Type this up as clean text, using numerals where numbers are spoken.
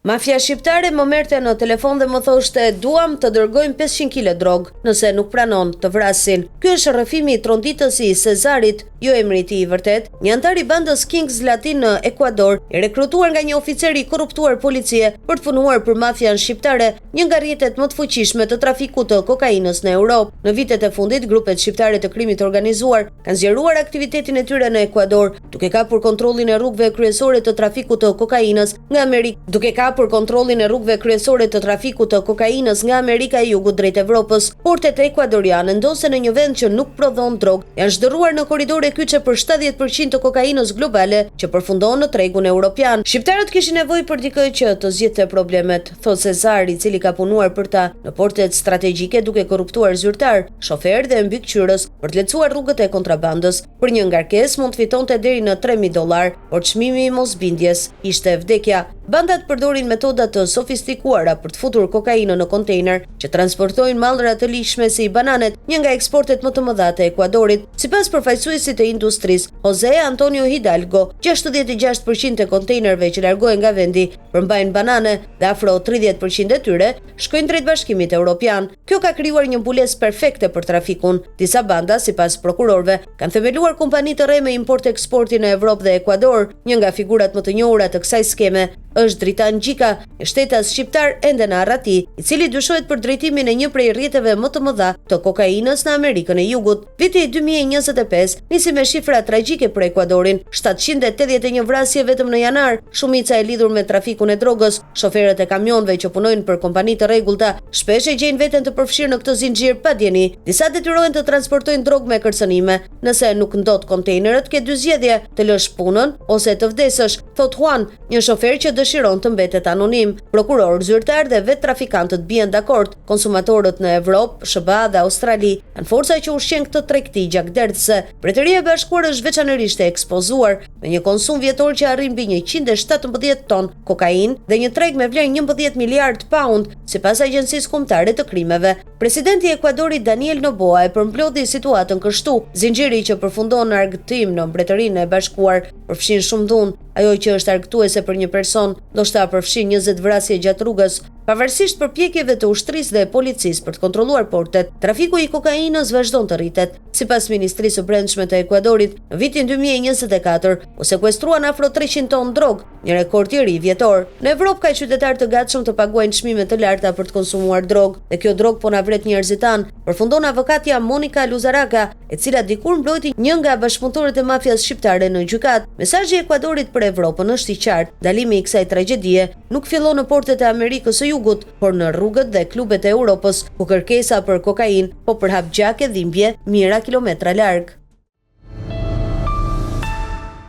Mafia shqiptare më merrte në telefon dhe më thoshte duam të dërgojmë 500 kg drog, nëse nuk pranon të vrasin. Ky është rrëfimi i tronditës i Cezarit, jo emri i tij i vërtet, një antar i bandës Kings Latin në Ekuador, i rekrutuar nga një oficer i korruptuar policie për të punuar për mafian shqiptare, një nga rrjetet më të fuqishme të trafikut të kokainës në Europë. Në vitet e fundit, grupet shqiptare të krimit të organizuar kanë zgjeruar aktivitetin e tyre në Ekuador, duke kapur kontrollin e rrugëve kryesore të trafikut të kokainës nga Amerikë. Për kontrollin e rrugëve kryesore të trafikut të kokainës nga Amerika e Jugut drejt Evropës, portet ekuadoriane ndosen në një vend që nuk prodhon drog, janë zhderruar në korridore kyçe për 70% të kokainës globale që përfundon në tregun evropian. Shqiptarët kishin nevojë për dikë që të zgjidhte problemet, thot Cezar, i cili ka punuar për ta në portet strategjike duke korruptuar zyrtar, shofer dhe mbikëqyrës për të lehtësuar rrugët e kontrabandës. Për një ngarkesë mund të fitonte deri në $3.000, por çmimi i mosbindjes ishte vdekja. Bandat përdorin metoda të sofistikuara për të futur kokainën në kontejner që transportojnë mallra të lishme si bananet, një nga eksportet më të mëdha të Ekuadorit. Sipas përfaqësuesit të industrisë, Jose Antonio Hidalgo, 66% e kontejnerëve që largohen nga vendi përmbajnë banane dhe afro 30% e tyre shkojnë drejt Bashkimit Evropian. Kjo ka krijuar një mbulesë perfekte për trafikun. Disa banda, sipas prokurorëve, kanë themeluar kompani të re me import-eksporti në Evropë dhe Ekuador. Një nga figurat më të njohura të kësaj skeme është Dritan Gjika, shtetas shqiptar Enden Arrati, i cili dyshohet për drejtimin e një prej rrjeteve më të mëdha të kokainës në Amerikën e Jugut. Viti 2025 nisi me shifra tragjike për Ekuadorin, 781 vrasje vetëm në janar, shumica e lidhur me trafikun e drogës. Shoferët e kamionëve që punojnë për kompani të rregullta shpesh e gjejnë veten të përfshirë në këtë zinxhir pa dieni. Disa detyrohen të transportojnë drogë me kërcënime. Nëse nuk ndot kontejnerët, ke dy zgjedhje: të lësh punën ose të vdesësh, thot Juan, një shofer që dëshiron të mbetet anonim. Prokuror, zyrtar dhe vetë trafikantët bien dakord. Konsumatorët në Evropë, SBA dhe Australi kanë forca që ushqen këtë tregti gjakderdhëse. Mbretëria e Bashkuar është veçanërisht e ekspozuar me një konsum vjetor që arrin mbi 117 ton kokain dhe një treg me vlerë 11 miliard pound, sipas Agjencisë Kombëtare të Krimeve. Presidenti i Ekuadorit Daniel Noboa e përmplodhi situatën kështu: zinxhiri që përfundon në argëtim në Mbretërinë e Bashkuar përfshin shumë dhunë. Ajo që është argëtuese për një person ndoshta përfshin 20 vrasje gjatë rrugës. Pavarësisht përpjekjeve të ushtrisë dhe policisë për të kontrolluar portet, trafiku i kokainës vazhdon të rritet. Sipas Ministrisë së Brendshme të Ekuadorit, në vitin 2024 u sekuestruan afro 300 ton drog, një rekord i ri vjetor. Në Evropë ka qytetarë të gatshëm të paguajnë çmime të larta për të konsumuar drog, dhe kjo drog po na vret njerëzit tan, përfundon avokatja Monika Luzaraka, e cila dikur mbrojti një nga bashkëpunëtorët e mafias shqiptare në gjykat. Mesazhi i Ekuadorit për Evropën është i qartë: dalimi i kësaj tragjedie nuk fillon në portet e Amerikës së Jugut, por në rrugët dhe klubet e Europës, ku kërkesa për kokain po përhap gjake dhimbje mijëra kilometra larg.